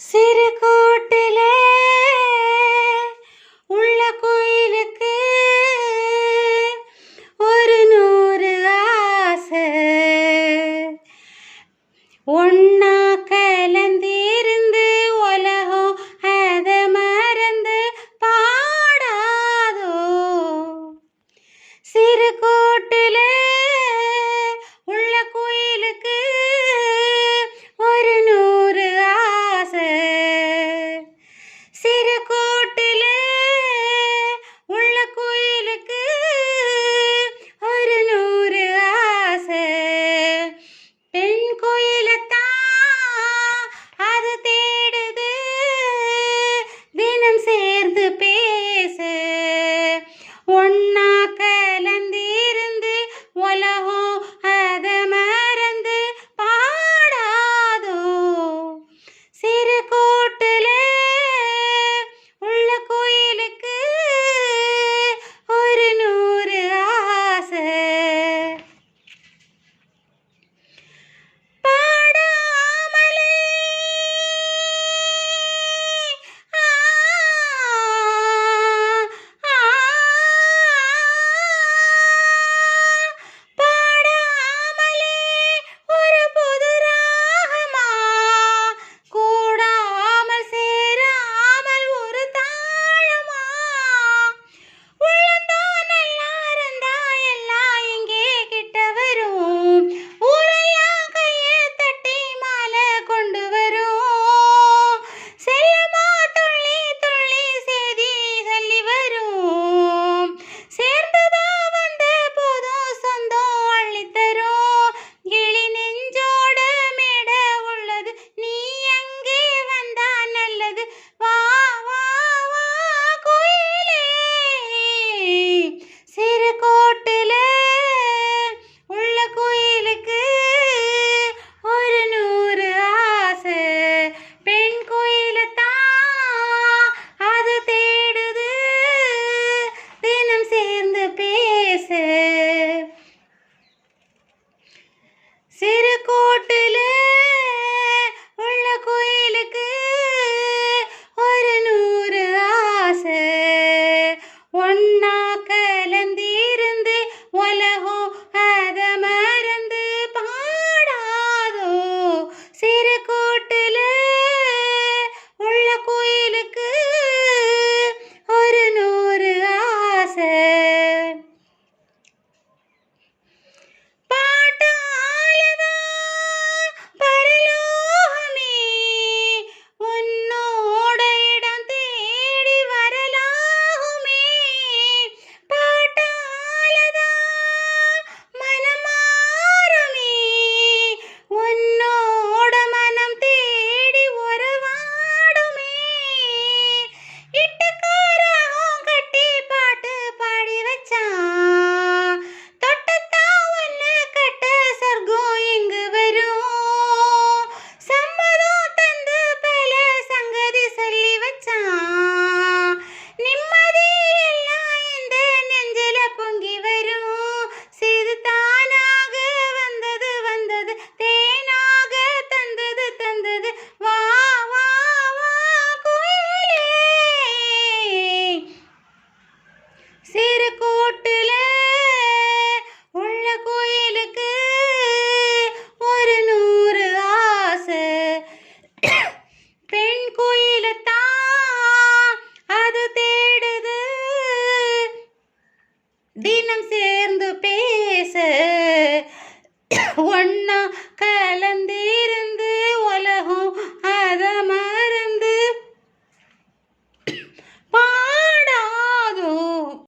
சிறு கூட்டிலே உள்ள கோயிலுக்கு ஒரு 100 ஆசை ஒன்னா கலந்திருந்து உலகம் அத மறந்து பாடாதோ. சிறு கூட்டிலே உள்ள கோயிலுக்கு ஒரு 100 ஆசை. சிறு கூட்டிலே உள்ள கோயிலுக்கு ஒரு 100 ஆசை. பெண் கோயிலத்தான் அது தேடுது தினம் சேர்ந்து பேச ஒன்னா கலந்திருந்து உலகம் அத மறந்து பாடாதோ. சிறு கூட்டிலே உள்ள கோயிலுக்கு ஒரு 100 ஆசை. பாடாமலே பாடாமலே ஒரு புது ராகமா கூடாமல் சேராமல் ஒரு தாளமா உள்ளந்தான் நல்லா இருந்தா எல்லாம் இங்கே கிட்ட வரும். ஊரெல்லாம் கையை தட்டி மாலை கொண்டு வரும். செல்லமா துள்ளி துள்ளி செய்தி சொல்லி வரும். சேர்ந்துதா வந்த போதும் சொந்தம் அள்ளித்தரும். கிளி நெஞ்சோட மேட உள்ளது நீ அங்கே வந்தா நல்லது. வா வா வா கோயிலே. சிறு கோட்டிலே உள்ள கோயிலுக்கு ஒரு 100 ஆசை. பெண் கோயிலத்தான் அது தேடுது தினம் சேர்ந்து பேச. சிறு கோட்டிலே உள்ள கோயிலுக்கு ஒரு 100 ஆசை ஒன்னா கலந்திருந்து உலகம் அத மறந்து பாடாதோ. சிறு கூட்டிலே உள்ள கோயிலுக்கு ஒரு 100 ஆசை. பாட்டாலதான் பரலோகமே உன்னோட இடம் தேடி வரலாகுமே. பாட்டாலதான் மனமாறுமே உன்னோட மனம் தேடி உறவாடுமே. இட்டுக்காரகம் கட்டி பாட்டு பாடி வச்சான். தொட்டத்தான் ஒன்னு கட்ட சொர்க்கம் எங்கு வரும். சம்மதம் தந்து பல சங்கதி சொல்லி வச்சான். நிம்மதி எல்லாம் இந்த நெஞ்சில பொங்கி வரும். சிறு தானாக வந்தது வந்தது தேனாக தந்தது தந்தது. வா வா வா கோயிலே. சிறு கூட்டிலே உள்ள கோயிலுக்கு ஒரு 100 ஆசை. பெண் கோயிலத்தான் அது தேடுது தினம் சேர்ந்து பேச ஒன்னா கலந்திருந்து உலகம்